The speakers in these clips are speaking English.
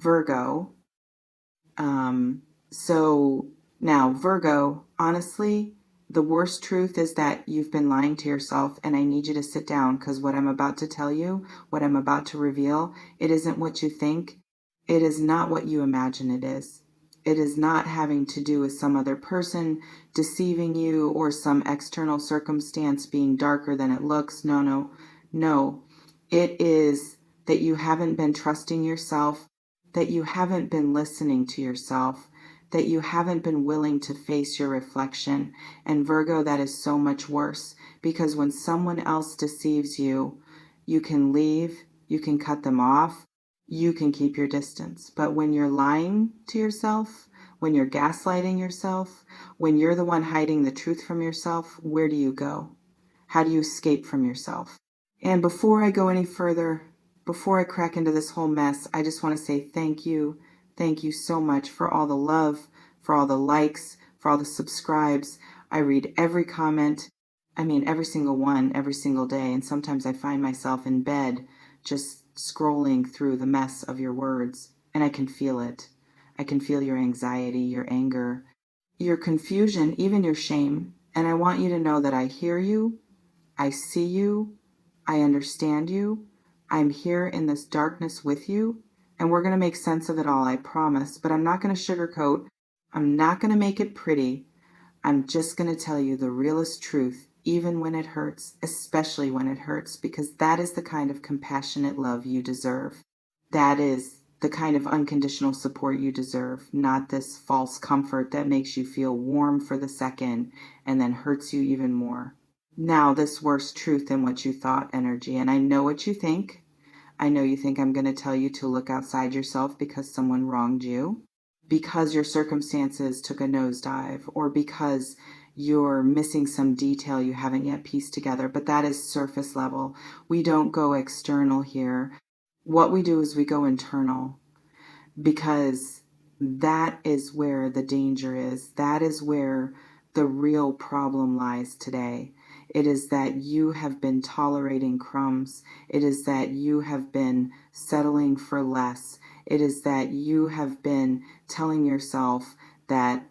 Virgo. So now, Virgo, honestly, the worst truth is that you've been lying to yourself, and I need you to sit down because what I'm about to tell you, what I'm about to reveal, it isn't what you think. It is not what you imagine it is. It is not having to do with some other person deceiving you or some external circumstance being darker than it looks. No, no, no. It is that you haven't been trusting yourself, that you haven't been listening to yourself, that you haven't been willing to face your reflection. And Virgo, that is so much worse because when someone else deceives you, you can leave, you can cut them off, you can keep your distance. But when you're lying to yourself, when you're gaslighting yourself, when you're the one hiding the truth from yourself, where do you go? How do you escape from yourself? And before I go any further, before I crack into this whole mess, I just want to say thank you. Thank you so much for all the love, for all the likes, for all the subscribes. I read every comment. I mean, every single one, every single day. And sometimes I find myself in bed just scrolling through the mess of your words. And I can feel it. I can feel your anxiety, your anger, your confusion, even your shame. And I want you to know that I hear you. I see you. I understand you. I'm here in this darkness with you, and we're going to make sense of it all, I promise. But I'm not going to sugarcoat. I'm not going to make it pretty. I'm just going to tell you the realest truth, even when it hurts, especially when it hurts, because that is the kind of compassionate love you deserve. That is the kind of unconditional support you deserve, not this false comfort that makes you feel warm for the second and then hurts you even more. Now, this worse truth than what you thought energy, and I know what you think. I know you think I'm going to tell you to look outside yourself because someone wronged you, because your circumstances took a nosedive, or because you're missing some detail you haven't yet pieced together, but that is surface level. We don't go external here. What we do is we go internal because that is where the danger is. That is where the real problem lies today. It is that you have been tolerating crumbs. It is that you have been settling for less. It is that you have been telling yourself that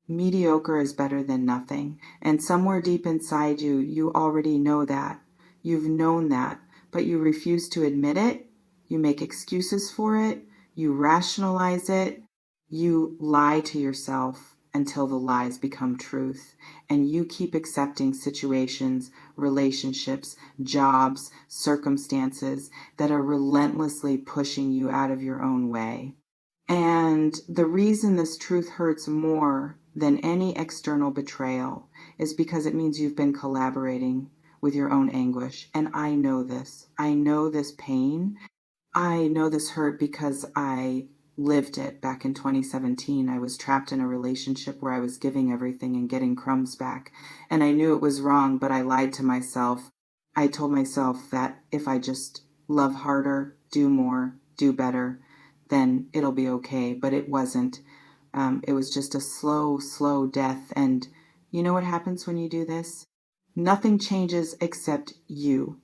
mediocre is better than nothing. And somewhere deep inside you, you already know that. You've known that, but you refuse to admit it. You make excuses for it. You rationalize it. You lie to yourself until the lies become truth. And you keep accepting situations, relationships, jobs, circumstances that are relentlessly pushing you out of your own way. And the reason this truth hurts more than any external betrayal is because it means you've been collaborating with your own anguish. And I know this. I know this pain. I know this hurt because I lived it back in 2017. I was trapped in a relationship where I was giving everything and getting crumbs back. And I knew it was wrong, but I lied to myself. I told myself that if I just love harder, do more, do better, then it'll be okay. But it wasn't. It was just a slow, slow death. And you know what happens when you do this? Nothing changes except you.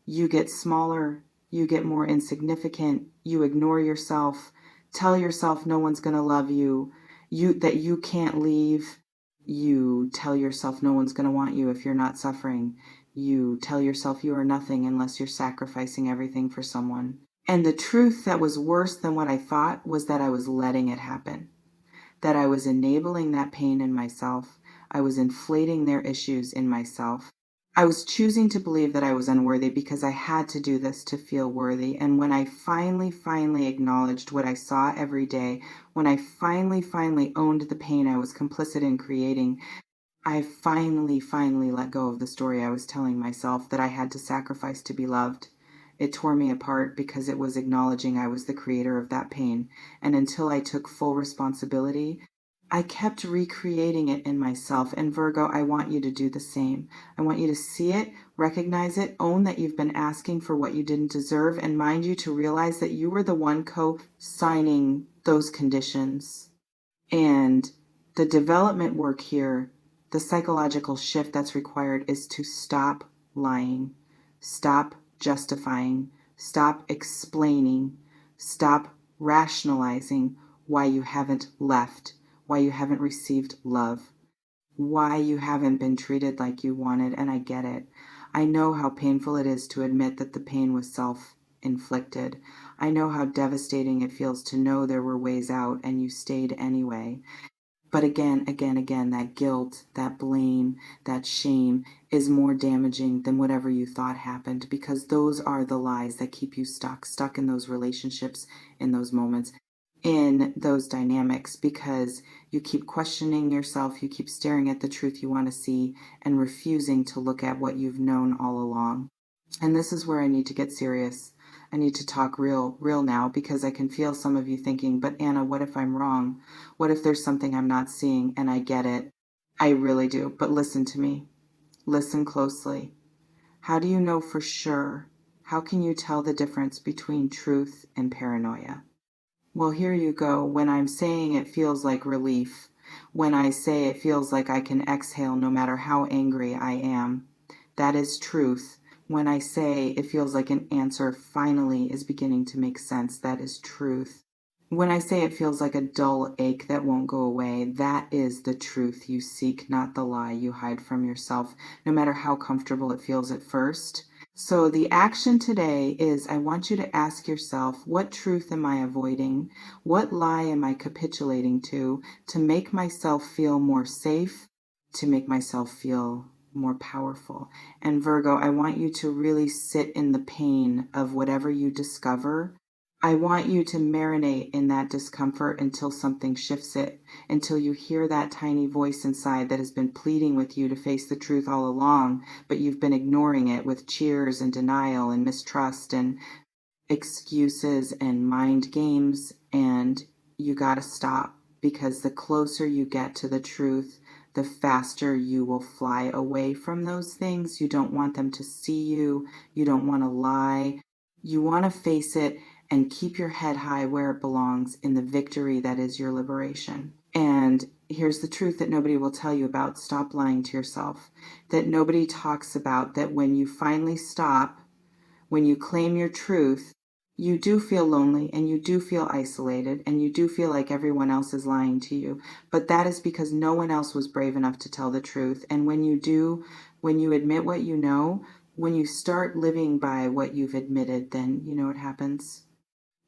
You get smaller, you get more insignificant, you ignore yourself, tell yourself no one's going to love you, that you can't leave. You tell yourself no one's going to want you if you're not suffering. You tell yourself you are nothing unless you're sacrificing everything for someone. And the truth that was worse than what I thought was that I was letting it happen, that I was enabling that pain in myself. I was inflating their issues in myself. I was choosing to believe that I was unworthy because I had to do this to feel worthy. And when I finally acknowledged what I saw every day, when I finally owned the pain I was complicit in creating, I finally let go of the story I was telling myself that I had to sacrifice to be loved. It tore me apart because it was acknowledging I was the creator of that pain. And until I took full responsibility, I kept recreating it in myself. And Virgo, I want you to do the same. I want you to see it, recognize it, own that you've been asking for what you didn't deserve, and mind you to realize that you were the one co-signing those conditions. And the development work here, the psychological shift that's required is to stop lying, stop justifying, stop explaining, stop rationalizing why you haven't left, why you haven't received love, why you haven't been treated like you wanted, and I get it. I know how painful it is to admit that the pain was self-inflicted. I know how devastating it feels to know there were ways out and you stayed anyway. But again, that guilt, that blame, that shame is more damaging than whatever you thought happened, because those are the lies that keep you stuck in those relationships, in those moments, in those dynamics, because you keep questioning yourself, you keep staring at the truth you want to see and refusing to look at what you've known all along. And this is where I need to get serious. I need to talk real now, because I can feel some of you thinking, but Anna, what if I'm wrong? What if there's something I'm not seeing? And I get it. I really do. But listen to me. Listen closely. How do you know for sure? How can you tell the difference between truth and paranoia? Well, here you go. When I'm saying it feels like relief, when I say it feels like I can exhale no matter how angry I am, that is truth. When I say it feels like an answer finally is beginning to make sense, that is truth. When I say it feels like a dull ache that won't go away, that is the truth you seek, not the lie you hide from yourself, no matter how comfortable it feels at first. So the action today is, I want you to ask yourself, what truth am I avoiding? What lie am I capitulating to make myself feel more safe, to make myself feel more powerful? And Virgo, I want you to really sit in the pain of whatever you discover. I want you to marinate in that discomfort until something shifts it, until you hear that tiny voice inside that has been pleading with you to face the truth all along, but you've been ignoring it with cheers and denial and mistrust and excuses and mind games. And you got to stop, because the closer you get to the truth, the faster you will fly away from those things. You don't want them to see you. You don't want to lie. You want to face it and keep your head high where it belongs, in the victory that is your liberation. And here's the truth that nobody will tell you about. Stop lying to yourself. That nobody talks about, that when you finally stop, when you claim your truth, you do feel lonely and you do feel isolated and you do feel like everyone else is lying to you. But that is because no one else was brave enough to tell the truth. And when you do, when you admit what you know, when you start living by what you've admitted, then you know what happens.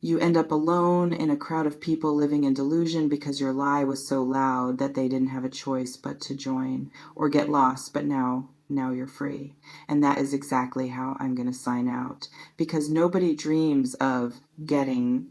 You end up alone in a crowd of people living in delusion, because your lie was so loud that they didn't have a choice but to join or get lost. But now you're free. And that is exactly how I'm going to sign out, because nobody dreams of getting